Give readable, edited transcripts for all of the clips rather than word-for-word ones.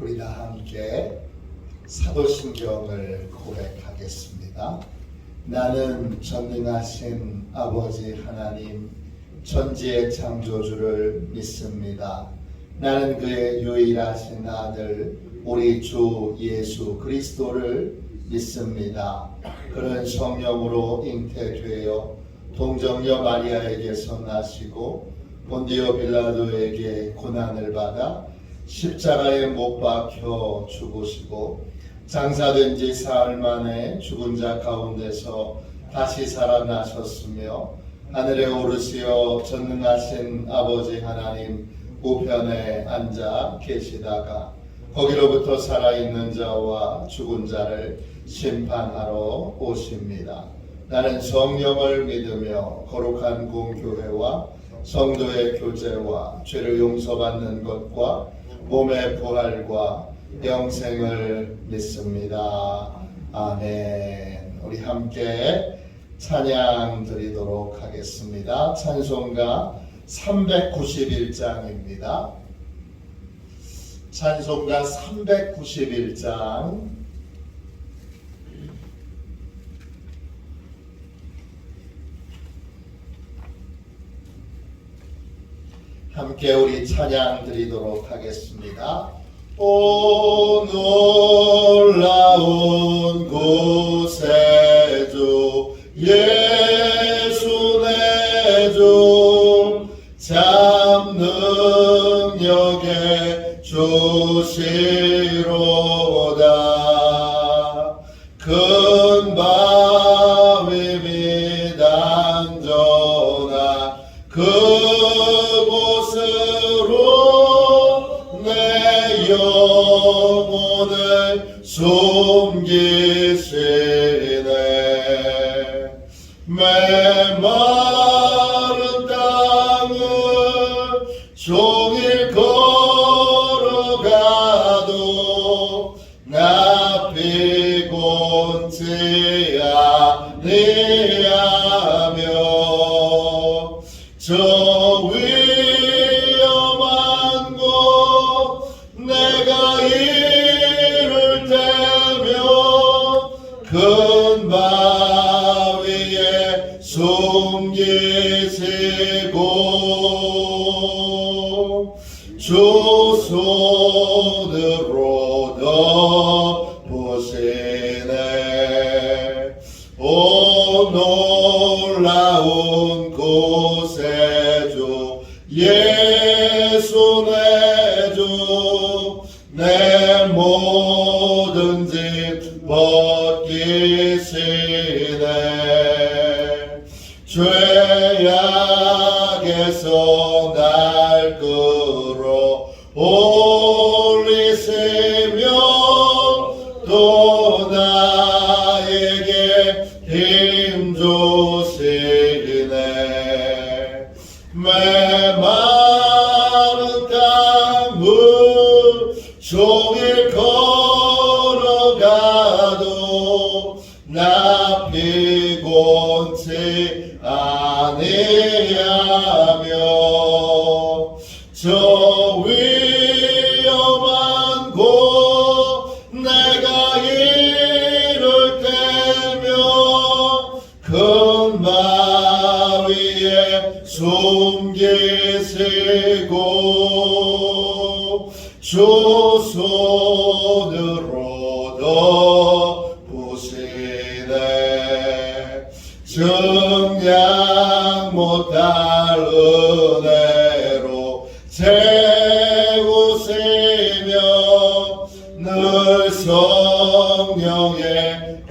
우리 다 함께 사도신경을 고백하겠습니다. 나는 전능하신 아버지 하나님 천지의 창조주를 믿습니다. 나는 그의 유일하신 아들 우리 주 예수 그리스도를 믿습니다. 그는 성령으로 잉태되어 동정녀 마리아에게서 나시고 본디오 빌라도에게 고난을 받아 십자가에 못 박혀 죽으시고 장사된 지 사흘 만에 죽은 자 가운데서 다시 살아나셨으며 하늘에 오르시어 전능하신 아버지 하나님 우편에 앉아 계시다가 거기로부터 살아있는 자와 죽은 자를 심판하러 오십니다. 나는 성령을 믿으며 거룩한 공교회와 성도의 교제와 죄를 용서받는 것과 몸의 부활과 영생을 믿습니다. 아멘. 우리 함께 찬양 드리도록 하겠습니다. 찬송가 391장입니다. 찬송가 391장 함께 우리 찬양 드리도록 하겠습니다. 오 놀라운 곳에 주 예수 내 주 참 능력의 주시로다. 큰 바위 및 안전한 그곳으로 내 영혼을 숨기시네. 메마른 땅을 종일 걸어가도 나 피곤치 아니하며 저 위험한 곳 내가 이를 때며 큰 바위에 숨기시고 주 손으로 덮으시네. 오 놀라운 곳에 주 예수 내 주 내 모든 짐 벗기시네. 죄악에서 날 끌어올리시며 또 나에게 힘 주시네. 메마른 땅을 종일 걸어가도 나 피곤치 아니하며 저 위험한 곳 내가 이를 때며 큰 바위에 숨기시고 주 손으로 덮으시네. 증량 못할 은혜로 채우시며 늘 성령의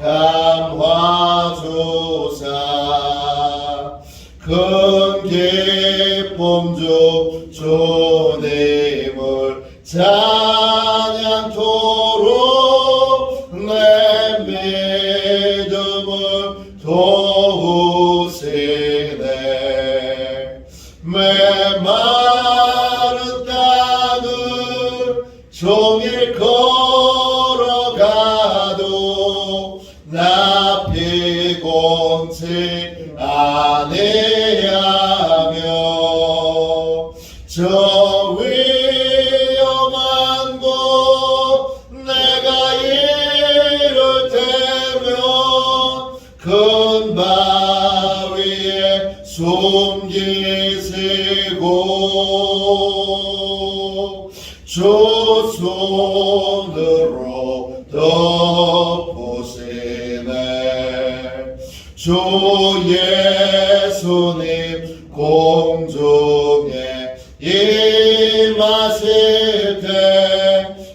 감화 주사 큰 기쁨 주 주님을 찬양토록 내 믿음을 도우시네. 메마른 땅을 종일 걸어가도 나 피곤치 아니하며 저 위험한 곳 주 손으로 덮으시네. 주 예수님 공중에 임하실 때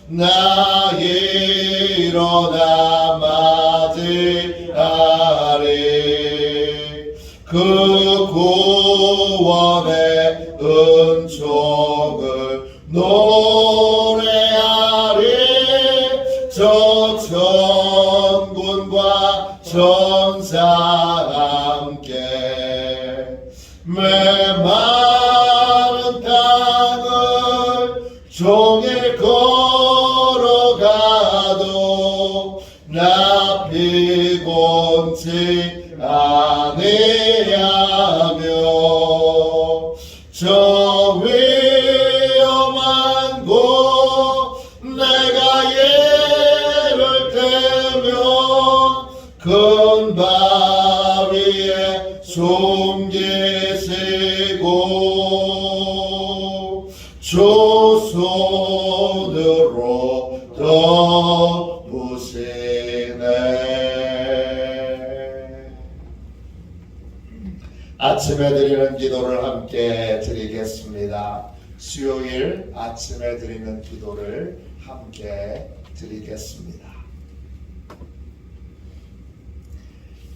나 일어나 맞이하리. 그 구원의 은총을 노래하리. 저 천군과 천사 함께 메마른 땅을 종일 걸어가도 나 피곤치 아니하며 저 위험한 곳 내가 예를 들며 큰 바위에 숨기시고 주 손으로 덮으시네. 아침에 드리는 기도를 함께 드리겠습니다. 수요일 아침에 드리는 기도를 함께 드리겠습니다.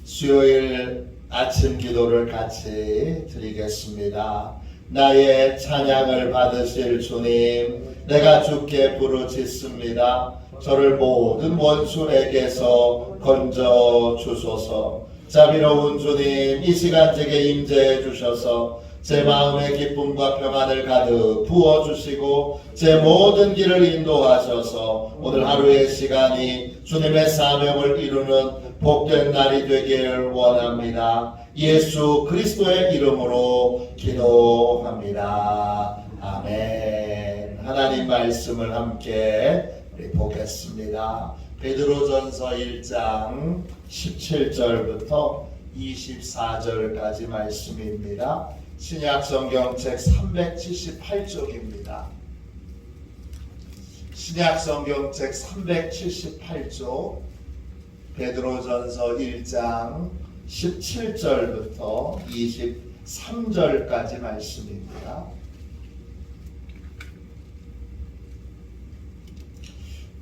수요일 아침 기도를 같이 드리겠습니다. 나의 찬양을 받으실 주님, 내가 주께 부르짖습니다. 저를 모든 원수에게서 건져 주소서. 자비로운 주님, 이 시간 제게 임재해 주셔서 제 마음의 기쁨과 평안을 가득 부어주시고 제 모든 길을 인도하셔서 오늘 하루의 시간이 주님의 사명을 이루는 복된 날이 되길 원합니다. 예수 그리스도의 이름으로 기도합니다. 아멘. 하나님 말씀을 함께 우리 보겠습니다. 베드로전서 1장 17절부터 24절까지 말씀입니다. 신약성경책 378쪽입니다. 신약성경책 378쪽 베드로전서 1장 17절부터 23절까지 말씀입니다.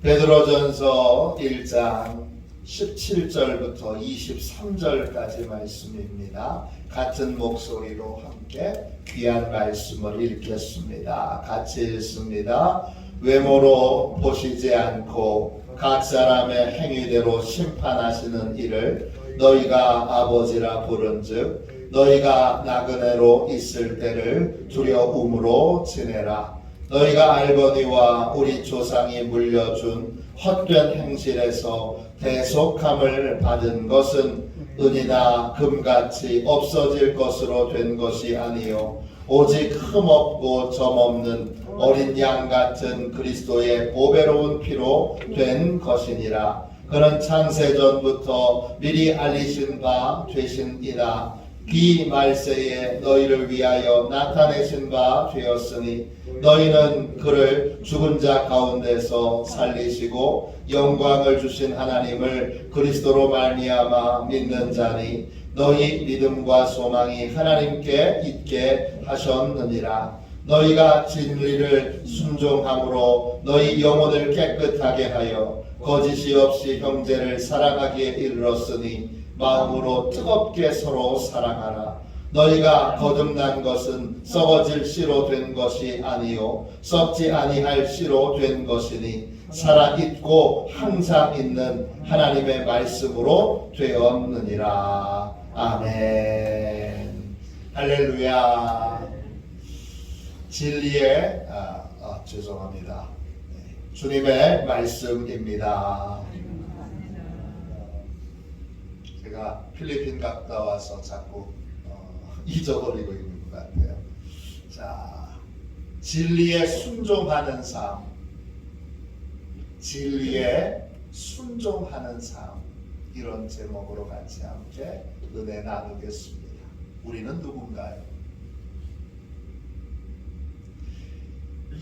베드로전서 1장 17절부터 23절까지 말씀입니다. 같은 목소리로 함께 귀한 말씀을 읽겠습니다. 같이 읽습니다. 외모로 보시지 않고 각 사람의 행위대로 심판하시는 이를 너희가 아버지라 부른즉 너희가 나그네로 있을 때를 두려움으로 지내라. 너희가 알거니와 우리 조상이 물려준 헛된 행실에서 대속함을 받은 것은 은이나 금같이 없어질 것으로 된 것이 아니요 오직 흠없고 점없는 어린 양 같은 그리스도의 보배로운 피로 된 것이니라. 그는 창세전부터 미리 알리신 바 되신이라. 이 말세에 너희를 위하여 나타내신 바 되었으니 너희는 그를 죽은 자 가운데서 살리시고 영광을 주신 하나님을 그리스도로 말미암아 믿는 자니 너희 믿음과 소망이 하나님께 있게 하셨느니라. 너희가 진리를 순종함으로 너희 영혼을 깨끗하게 하여 거짓이 없이 형제를 사랑하기에 이르렀으니 마음으로 뜨겁게 서로 사랑하라. 너희가 거듭난 것은 썩어질 씨로 된 것이 아니요 썩지 아니할 씨로 된 것이니 살아있고 항상 있는 하나님의 말씀으로 되었느니라. 아멘. 할렐루야. 진리의 죄송합니다. 주님의 말씀입니다. 제가 필리핀 갔다 와서 자꾸 잊어버리고 있는 것 같아요. 자, 진리에 순종하는 삶, 진리에 순종하는 삶, 이런 제목으로 같이 함께 은혜 나누겠습니다. 우리는 누군가요?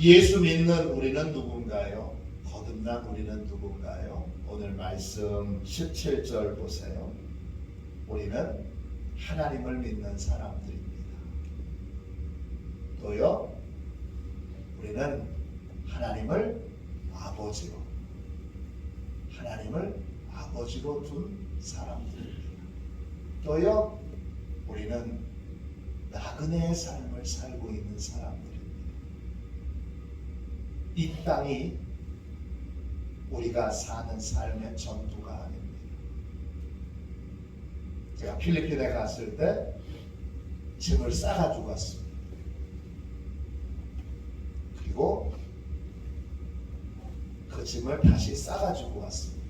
예수 믿는 우리는 누군가요? 거듭난 우리는 누군가요? 오늘 말씀 17절 보세요. 우리는 하나님을 믿는 사람들입니다. 또요, 우리는 하나님을 아버지로 둔 사람들입니다. 또요, 우리는 나그네의 삶을 살고 있는 사람들입니다. 이 땅이 우리가 사는 삶의 전부가 아닙니다. 제가 필리핀에 갔을 때 짐을 싸가지고 갔습니다. 그리고 그 짐을 다시 싸가지고 왔습니다.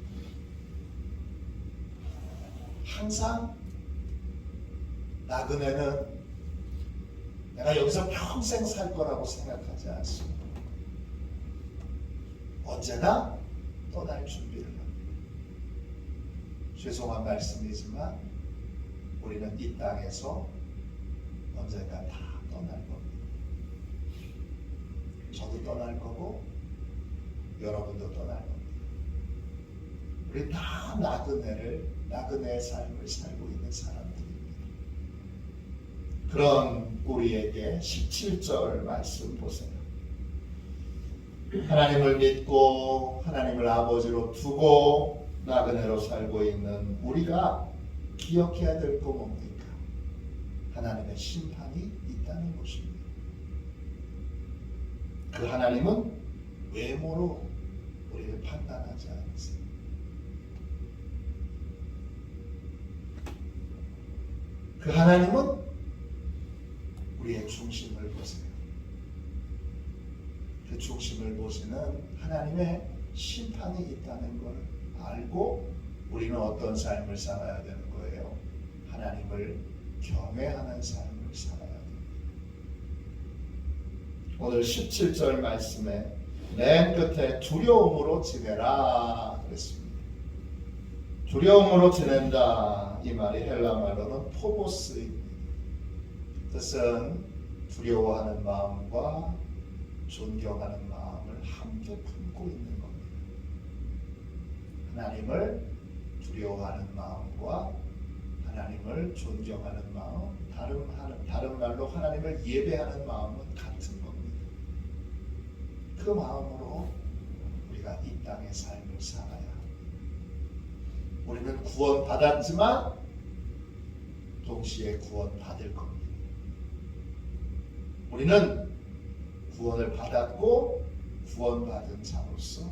항상 나그네는 내가 여기서 평생 살 거라고 생각하지 않습니다. 언제나 떠날 준비를 합니다. 죄송한 말씀이지만 우리는 이 땅에서 언젠가 다 떠날 겁니다. 저도 떠날 거고 여러분도 떠날 겁니다. 우리 다 나그네의 삶을 살고 있는 사람들입니다. 그런 우리에게 17절 말씀 보세요. 하나님을 믿고 하나님을 아버지로 두고 나그네로 살고 있는 우리가 기억해야 될 거 뭡니까? 하나님의 심판이 있다는 것입니다. 그 하나님은 외모로 우리를 판단하지 않으세요. 그 하나님은 우리의 중심을 보세요. 그 중심을 보시는 하나님의 심판이 있다는 걸 알고 우리는 어떤 삶을 살아야 되는 거예요? 하나님을 경외하는 삶을 살아야 됩니다. 오늘 17절 말씀에 맨 끝에 두려움으로 지내라 그랬습니다. 두려움으로 지낸다 이 말이 헬라 말로는 포보스입니다. 뜻은 두려워하는 마음과 존경하는 마음을 함께 품고 있는 겁니다. 하나님을 두려워하는 마음과 하나님을 존경하는 마음, 다른 말로 하나님을 예배하는 마음은 같은 겁니다. 그 마음으로 우리가 이 땅의 삶을 살아야 합니다. 우리는 구원받았지만 동시에 구원받을 겁니다. 우리는 구원을 받았고 구원받은 자로서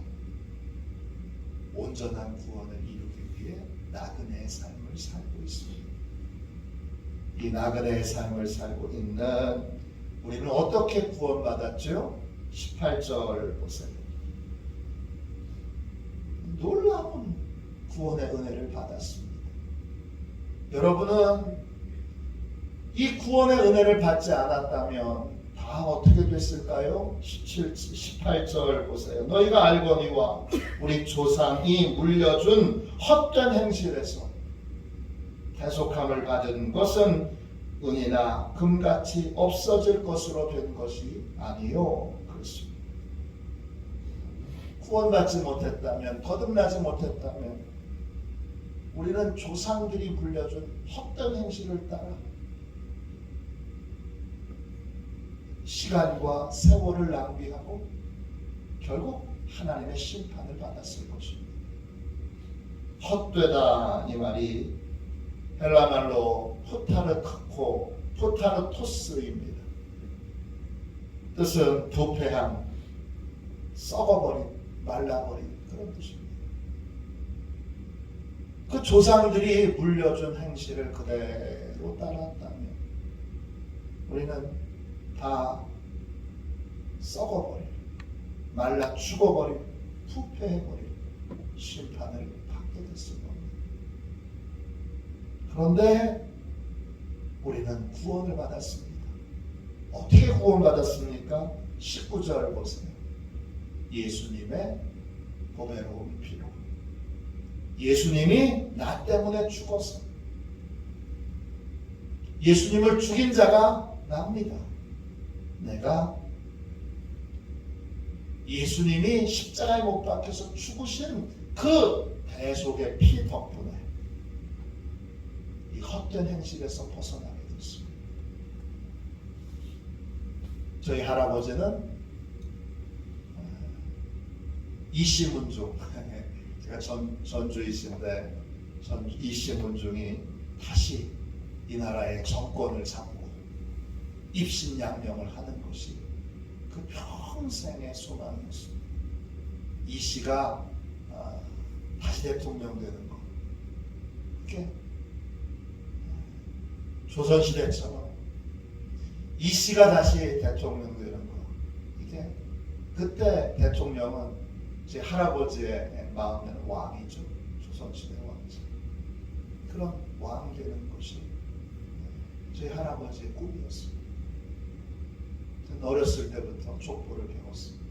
온전한 구원을 이루기 위해 나그네의 삶을 살고 있습니다. 이 나그네의 삶을 살고 있는 우리는 어떻게 구원받았죠? 18절 보세요. 놀라운 구원의 은혜를 받았습니다. 여러분은 이 구원의 은혜를 받지 않았다면 다 어떻게 됐을까요? 18절 보세요. 너희가 알거니와 우리 조상이 물려준 헛된 행실에서 대속함을 받은 것은 은이나 금같이 없어질 것으로 된 것이 아니요. 그렇습니다. 구원받지 못했다면, 거듭나지 못했다면 우리는 조상들이 물려준 헛된 행실을 따라 시간과 세월을 낭비하고 결국 하나님의 심판을 받았을 것입니다. 헛되다 이 말이 헬라 말로 포타르크코, 포타르토스입니다. 뜻은 부패한, 썩어버린, 말라버린 그런 뜻입니다. 그 조상들이 물려준 행실을 그대로 따랐다면 우리는 다 썩어버릴, 말라 죽어버릴, 부패해버릴 심판을 받게 됐을 겁니다. 그런데 우리는 구원을 받았습니다. 어떻게 구원받았습니까? 19절 보세요. 예수님의 보배로운 피로. 예수님이 나 때문에 죽어서 예수님을 죽인 자가 납니다. 내가 예수님이 십자가에 못 박혀서 죽으신 그 대속의 피 덕분에 이 헛된 행실에서 벗어나게 됐습니다. 저희 할아버지는 이시문중, 제가 전주이신데 이시문중이 다시 이 나라의 정권을 잡고 입신양명을 하는 것이 그 평생의 소망이었습니다. 이씨가 다시 대통령 되는 것, 그게 조선시대처럼 이씨가 다시 대통령 되는 것, 이게 그때 대통령은 제 할아버지의 마음에는 왕이죠. 조선시대 왕이죠. 그런 왕 되는 것이 제 할아버지의 꿈이었습니다. 저는 어렸을 때부터 족보를 배웠습니다.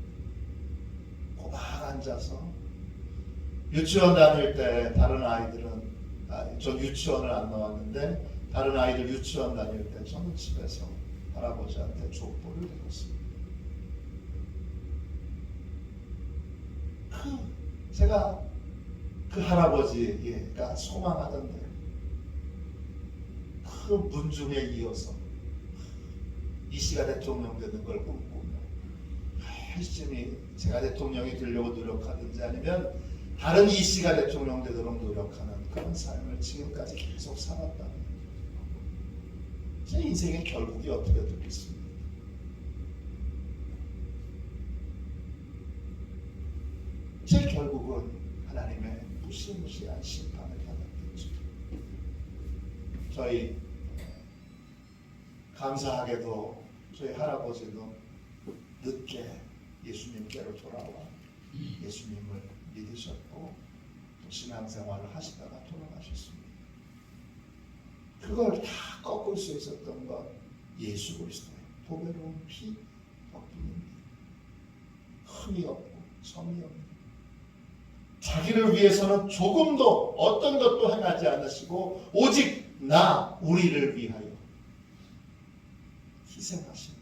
고막 앉아서 유치원 다닐 때 다른 아이들은 전 유치원을 안 나왔는데 다른 아이들 유치원 다닐 때 저는 집에서 할아버지한테 족보를 배웠습니다. 제가 그 할아버지가 소망하던 대로 그 문중에 이어서 이씨가 대통령 되는 걸 꿈꾸며 열심히 제가 대통령이 되려고 노력하든지 아니면 다른 이씨가 대통령 되도록 노력하는 그런 삶을 지금까지 계속 살았다면 제 인생의 결국이 어떻게 되겠습니까? 제 결국은 하나님의 무시무시한 심판을 받았겠죠. 저희 감사하게도 저희 할아버지도 늦게 예수님께로 돌아와 예수님을 믿으셨고 또 신앙생활을 하시다가 돌아가셨습니다. 그걸 다 꺾을 수 있었던 건 예수 그리스도의 보배로운 피 덕분입니다. 흠이 없고 점이 없는 자기를 위해서는 조금도 어떤 것도 행하지 않으시고 오직 우리를 위하여 희생하신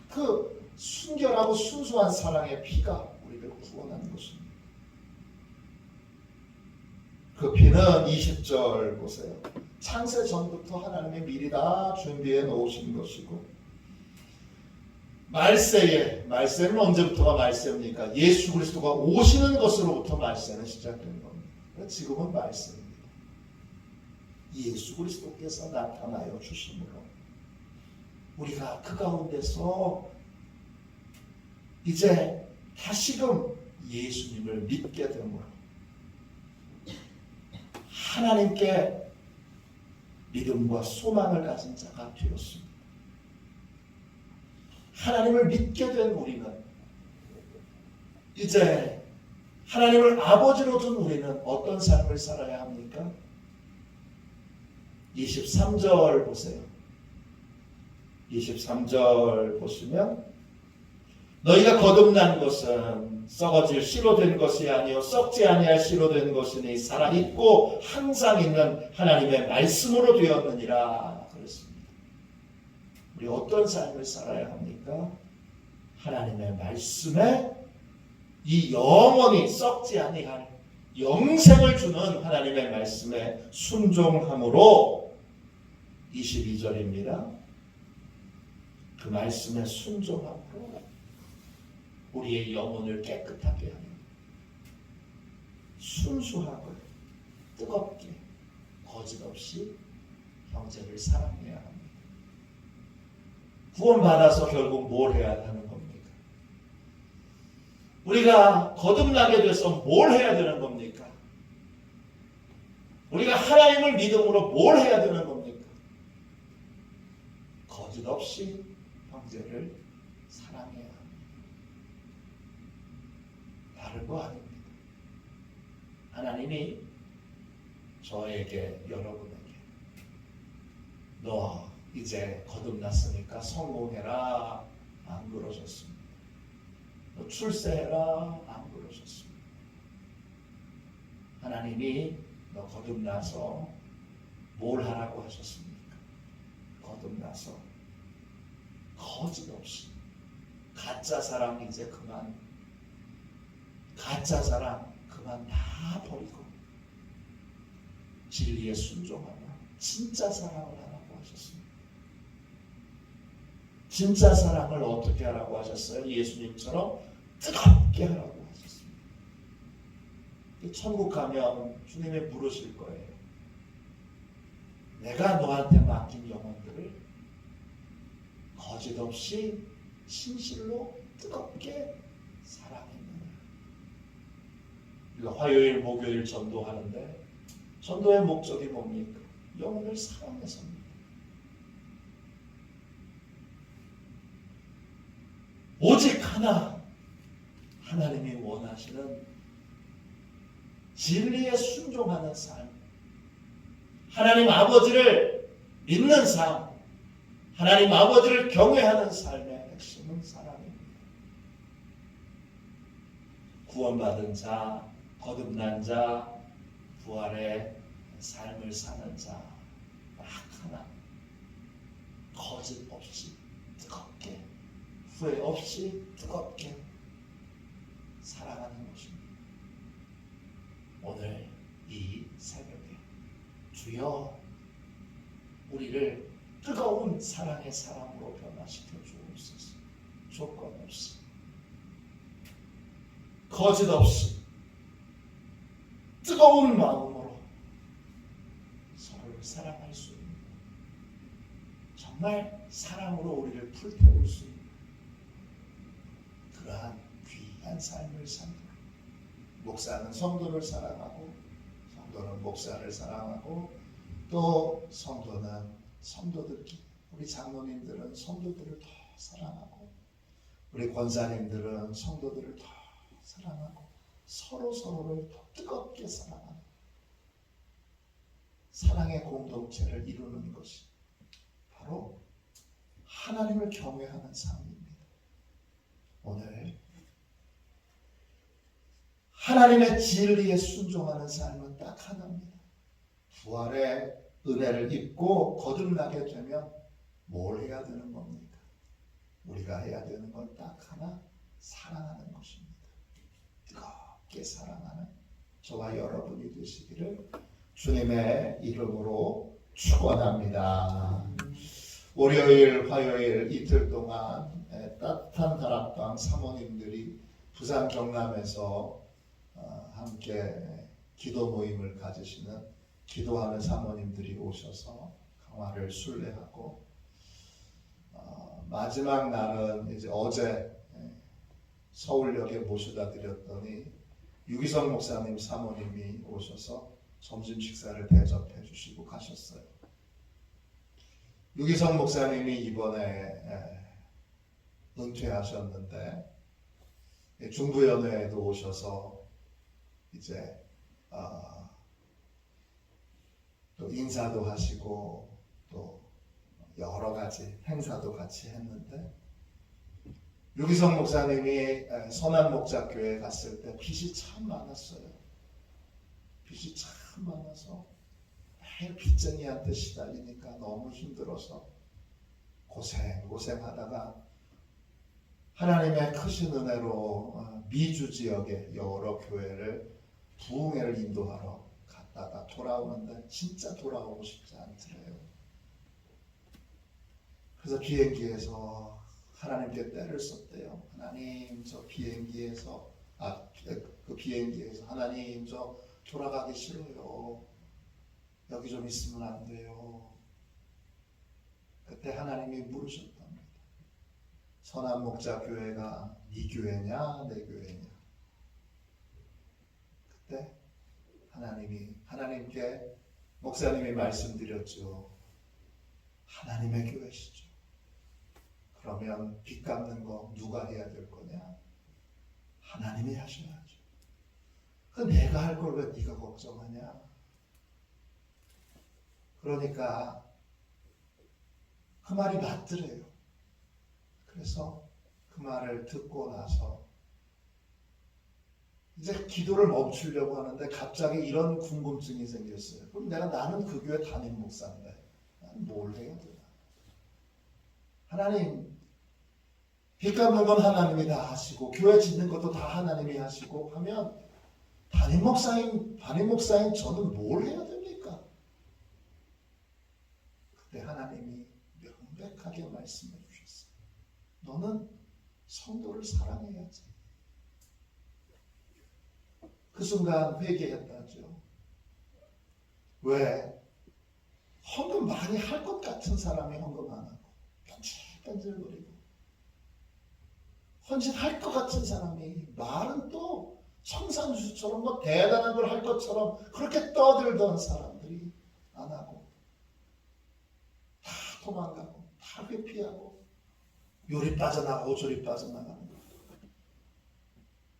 그 순결하고 순수한 사랑의 피가 우리를 구원한 것입니다. 그 피는 20절 보세요. 창세 전부터 하나님이 미리 다 준비해 놓으신 것이고 말세는 언제부터가 말세입니까? 예수 그리스도가 오시는 것으로부터 말세는 시작된 겁니다. 지금은 말세입니다. 예수 그리스도께서 나타나여 주심으로 우리가 그 가운데서 이제 다시금 예수님을 믿게 되므로 하나님께 믿음과 소망을 가진 자가 되었습니다. 하나님을 믿게 된 우리는 이제 하나님을 아버지로 둔 우리는 어떤 삶을 살아야 합니까? 23절 보세요. 23절 보시면 너희가 거듭난 것은 썩어질 씨로 된 것이 아니요 썩지 아니할 씨로 된 것이니 살아있고 항상 있는 하나님의 말씀으로 되었느니라 그랬습니다. 우리 어떤 삶을 살아야 합니까? 하나님의 말씀에 이 영원히 썩지 아니할 영생을 주는 하나님의 말씀에 순종함으로 22절입니다. 그 말씀에 순종함으로 우리의 영혼을 깨끗하게 하며 순수하고 뜨겁게 거짓없이 형제를 사랑해야 합니다. 구원받아서 결국 뭘 해야 하는 겁니까? 우리가 거듭나게 돼서 뭘 해야 되는 겁니까? 우리가 하나님을 믿음으로 뭘 해야 되는 겁니까? 거짓없이 형제를 사랑해야 합니다. 다른 거 아닙니다. 하나님이 저에게 여러분에게 너 이제 거듭났으니까 성공해라 안 그러셨습니다. 너 출세해라 안 그러셨습니다. 하나님이 너 거듭나서 뭘 하라고 하셨습니까? 거듭나서 거짓 없이 가짜 사랑 이제 그만 가짜 사랑 그만 다 버리고 진리에 순종하며 진짜 사랑을 하라고 하셨습니다. 진짜 사랑을 어떻게 하라고 하셨어요? 예수님처럼 뜨겁게 하라고 하셨습니다. 천국 가면 주님이 물으실 거예요. 내가 너한테 맡긴 영혼들을 거짓없이 진실로 뜨겁게 사랑했느냐. 우리가 화요일, 목요일 전도하는데 전도의 목적이 뭡니까? 영혼을 사랑해서입니다. 오직 하나, 하나님이 원하시는 진리에 순종하는 삶, 하나님 아버지를 믿는 삶, 하나님 아버지를 경외하는 삶의 핵심은 사랑입니다. 구원받은 자, 거듭난 자, 부활의 삶을 사는 자, 딱 하나, 거짓 없이 뜨겁게, 후회 없이 뜨겁게 사랑하는 것입니다. 오늘 이 새벽에 주여 우리를 뜨거운 사랑의 사람으로 변화시켜 주옵소서. 조건 없이, 거짓 없이, 뜨거운 마음으로 서로를 사랑할 수 있는, 정말 사랑으로 우리를 불태울 수 있는 그러한 귀한 삶을 산다. 목사는 성도를 사랑하고, 성도는 목사를 사랑하고, 또 성도는 성도들끼리, 우리 장로님들은 성도들을 더 사랑하고, 우리 권사님들은 성도들을 더 사랑하고, 서로를 더 뜨겁게 사랑하는 사랑의 공동체를 이루는 것이 바로 하나님을 경외하는 삶입니다. 오늘 하나님의 진리에 순종하는 삶은 딱 하나입니다. 부활의 은혜를 입고 거듭나게 되면 뭘 해야 되는 겁니까? 우리가 해야 되는 건 딱 하나, 사랑하는 것입니다. 뜨겁게 사랑하는 저와 여러분이 되시기를 주님의 이름으로 축원합니다. 월요일, 화요일 이틀 동안 따뜻한 다락방 사모님들이 부산 경남에서 함께 기도 모임을 가지시는 기도하는 사모님들이 오셔서 강화를 순례하고, 마지막 날은 이제 어제 서울역에 모셔다 드렸더니 유기성 목사님 사모님이 오셔서 점심 식사를 대접해 주시고 가셨어요. 유기성 목사님이 이번에 은퇴하셨는데 중부연회에도 오셔서 이제 또 인사도 하시고 또 여러 가지 행사도 같이 했는데, 유기성 목사님이 선한목자교회에 갔을 때 빚이 참 많았어요. 빚이 참 많아서 매일 빚쟁이한테 시달리니까 너무 힘들어서 고생하다가 하나님의 크신 은혜로 미주 지역의 여러 교회를 부흥회를 인도하러 갔다가 돌아오는데 진짜 돌아오고 싶지 않더래요. 그래서 비행기에서 하나님께 때를 썼대요. 하나님, 저 비행기에서 하나님, 저 돌아가기 싫어요. 여기 좀 있으면 안 돼요. 그때 하나님이 물으셨답니다. 선한목자교회가 네 교회냐 내 교회냐. 그때 하나님께 목사님이 말씀드렸죠. 하나님의 교회시죠. 그러면 빚 갚는 거 누가 해야 될 거냐? 하나님이 하셔야죠. 그 내가 할 걸 왜 네가 걱정하냐? 그러니까 그 말이 맞더래요. 그래서 그 말을 듣고 나서 이제 기도를 멈추려고 하는데 갑자기 이런 궁금증이 생겼어요. 그럼 나는 그 교회 담임 목사인데 난 뭘 해야 되나? 하나님, 길 깎는 건 하나님이 다 하시고 교회 짓는 것도 다 하나님이 하시고 하면 담임 목사인 저는 뭘 해야 됩니까? 그때 하나님이 명백하게 말씀해 주셨어요. 너는 성도를 사랑해야지. 그 순간 회개했다죠. 왜? 헌금 많이 할 것 같은 사람이 헌금 안 하고 뺀질뺀질거리고, 헌신할 것 같은 사람이 말은 또 청산수처럼 뭐 대단한 걸 할 것처럼 그렇게 떠들던 사람들이 안 하고 다 도망가고 다 회피하고 요리 빠져나가고 저리 빠져나가는 거.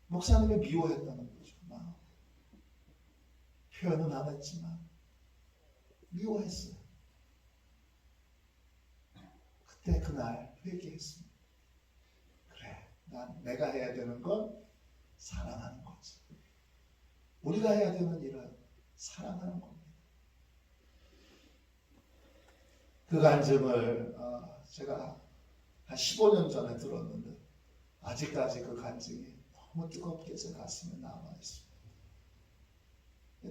목사님이 미워했다는 거죠. 표현은 안 했지만 미워했어요. 그때 그날 회개했습니다. 그래, 내가 해야 되는 건 사랑하는 거지. 우리가 해야 되는 일은 사랑하는 겁니다. 그 간증을 제가 한 15년 전에 들었는데 아직까지 그 간증이 너무 뜨겁게 제 가슴에 남아있습니다.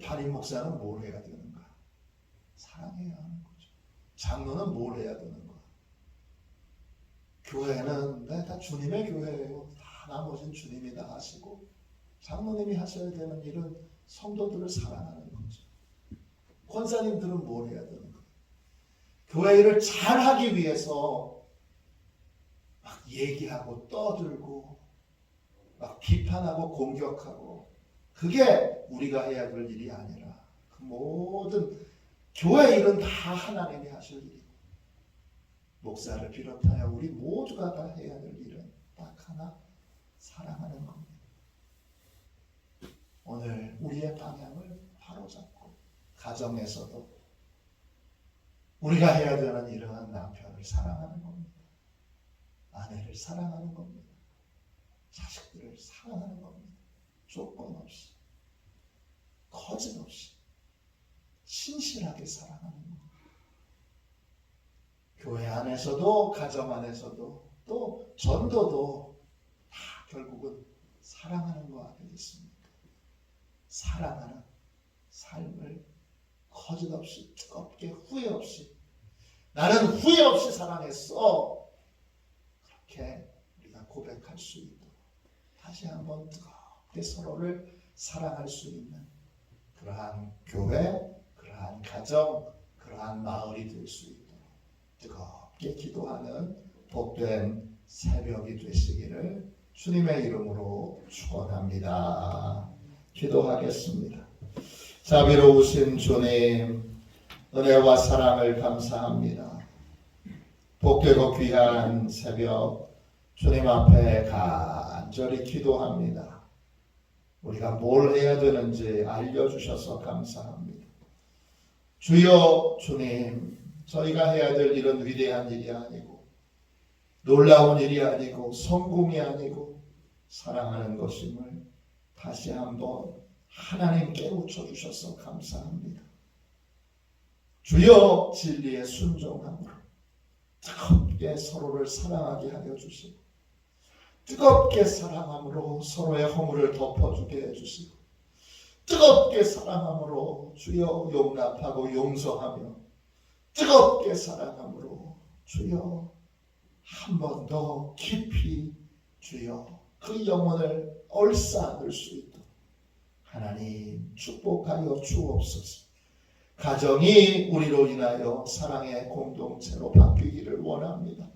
담임 목사는 뭘 해야 되는가? 사랑해야 하는 거죠. 장로는 뭘 해야 되는가? 교회는 다 주님의 교회예요. 다 나머지는 주님이 다 하시고, 장로님이 하셔야 되는 일은 성도들을 사랑하는 거죠. 권사님들은 뭘 해야 되는가? 교회 일을 잘하기 위해서 막 얘기하고 떠들고 막 비판하고 공격하고, 그게 우리가 해야 될 일이 아니라 그 모든 교회 일은 다 하나님이 하실 일이고, 목사를 비롯하여 우리 모두가 다 해야 될 일은 딱 하나, 사랑하는 겁니다. 오늘 우리의 방향을 바로잡고 가정에서도 우리가 해야 되는 일은 남편을 사랑하는 겁니다. 아내를 사랑하는 겁니다. 자식들을 사랑하는 겁니다. 조건 없이, 거짓 없이, 신실하게 사랑하는 겁니다. 교회 안에서도 가정 안에서도 또 전도도 다 결국은 사랑하는 거 아니겠습니까? 사랑하는 삶을 거짓 없이, 뜨겁게, 후회 없이, 나는 후회 없이 사랑했어, 그렇게 우리가 고백할 수 있도록 다시 한번 뜨겁게 서로를 사랑할 수 있는 그러한 교회, 그러한 가정, 그러한 마을이 될 수 있도록 뜨겁게 기도하는 복된 새벽이 되시기를 주님의 이름으로 축원합니다. 기도하겠습니다. 자비로우신 주님, 은혜와 사랑을 감사합니다. 복되고 귀한 새벽 주님 앞에 간절히 기도합니다. 우리가 뭘 해야 되는지 알려주셔서 감사합니다. 주여, 주님, 저희가 해야 될 일은 위대한 일이 아니고 놀라운 일이 아니고 성공이 아니고 사랑하는 것임을 다시 한번 하나님 깨우쳐 주셔서 감사합니다. 주여, 진리의 순종함으로 뜨겁게 서로를 사랑하게 하여 주시고, 뜨겁게 사랑함으로 서로의 허물을 덮어주게 해주시고, 뜨겁게 사랑함으로 주여 용납하고 용서하며, 뜨겁게 사랑함으로 주여 한 번 더 깊이 주여 그 영혼을 얼싸안을 수 있도록 하나님 축복하여 주옵소서. 가정이 우리로 인하여 사랑의 공동체로 바뀌기를 원합니다.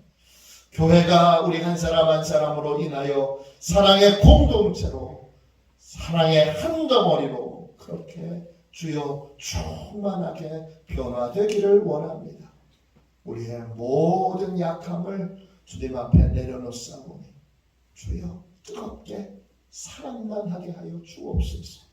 교회가 우리 한 사람 한 사람으로 인하여 사랑의 공동체로, 사랑의 한 덩어리로 그렇게 주여 충만하게 변화되기를 원합니다. 우리의 모든 약함을 주님 앞에 내려놓사오니 주여 뜨겁게 사랑만 하게 하여 주옵소서.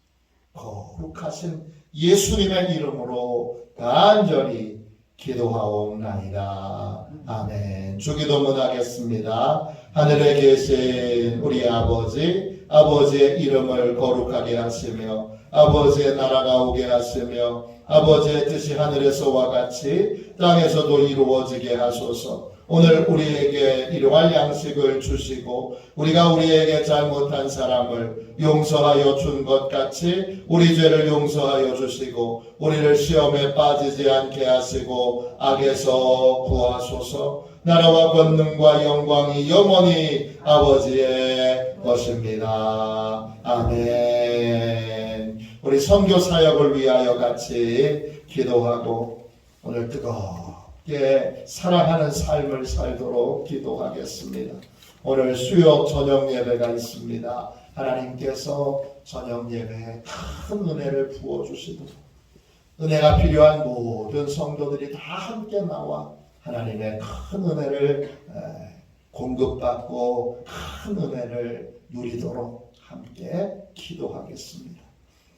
거룩하신 예수님의 이름으로 간절히 기도하옵나이다. 아멘. 주기도문 하겠습니다. 하늘에 계신 우리 아버지, 아버지의 이름을 거룩하게 하시며 아버지의 나라가 오게 하시며 아버지의 뜻이 하늘에서와 같이 땅에서도 이루어지게 하소서. 오늘 우리에게 일용할 양식을 주시고 우리가 우리에게 잘못한 사람을 용서하여 준 것 같이 우리 죄를 용서하여 주시고 우리를 시험에 빠지지 않게 하시고 악에서 구하소서. 나라와 권능과 영광이 영원히 아버지의 것입니다. 아멘. 우리 선교 사역을 위하여 같이 기도하고 오늘 뜨겁게 사랑하는 삶을 살도록 기도하겠습니다. 오늘 수요 저녁 예배가 있습니다. 하나님께서 저녁 예배에 큰 은혜를 부어주시도록 은혜가 필요한 모든 성도들이 다 함께 나와 하나님의 큰 은혜를 공급받고 큰 은혜를 누리도록 함께 기도하겠습니다.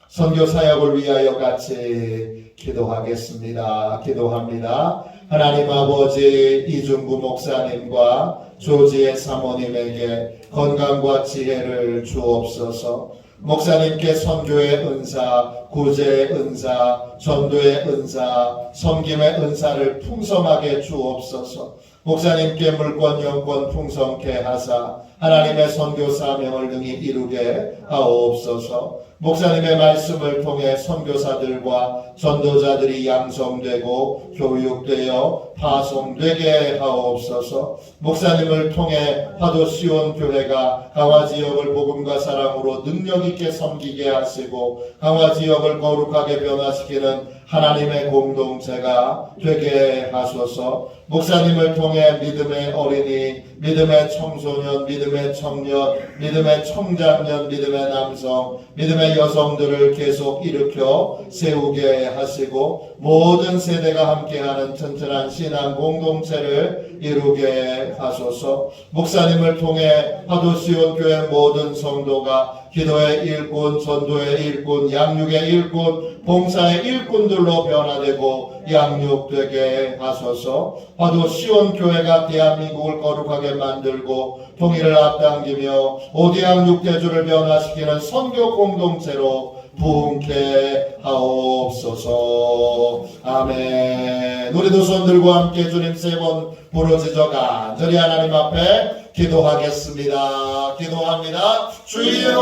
선교 사역을 위하여 같이 기도하겠습니다. 기도합니다. 하나님 아버지 이중구 목사님과 조지의 사모님에게 건강과 지혜를 주옵소서. 목사님께 선교의 은사, 구제의 은사, 전도의 은사, 섬김의 은사를 풍성하게 주옵소서. 목사님께 물권 영권 풍성케 하사 하나님의 선교 사명을 능히 이루게 하옵소서. 목사님의 말씀을 통해 선교사들과 전도자들이 양성되고 교육되어 파송되게 하옵소서. 목사님을 통해 파도시온 교회가 강화지역을 복음과 사랑으로 능력있게 섬기게 하시고 강화지역을 거룩하게 변화시키는 하나님의 공동체가 되게 하소서. 목사님을 통해 믿음의 어린이, 믿음의 청소년, 믿음의 청년, 믿음의 청장년, 믿음의 남성, 믿음의 여성들을 계속 일으켜 세우게 하시고 모든 세대가 함께하는 튼튼한 신앙 공동체를 이루게 하소서. 목사님을 통해 파도시온 교회 모든 성도가 기도의 일꾼, 전도의 일꾼, 양육의 일꾼, 봉사의 일꾼들로 변화되고 양육되게 하소서. 파도시온 교회가 대한민국을 거룩하게 만들고 통일을 앞당기며 오대양 육대주를 변화시키는 선교 공동체로 부흥케 하옵소서. 아멘. 우리도 손들고 함께 주님 세 번 부르짖어 간절히 하나님 앞에 기도하겠습니다. 기도합니다. 주여,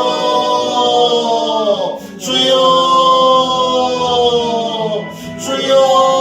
주여, 주여.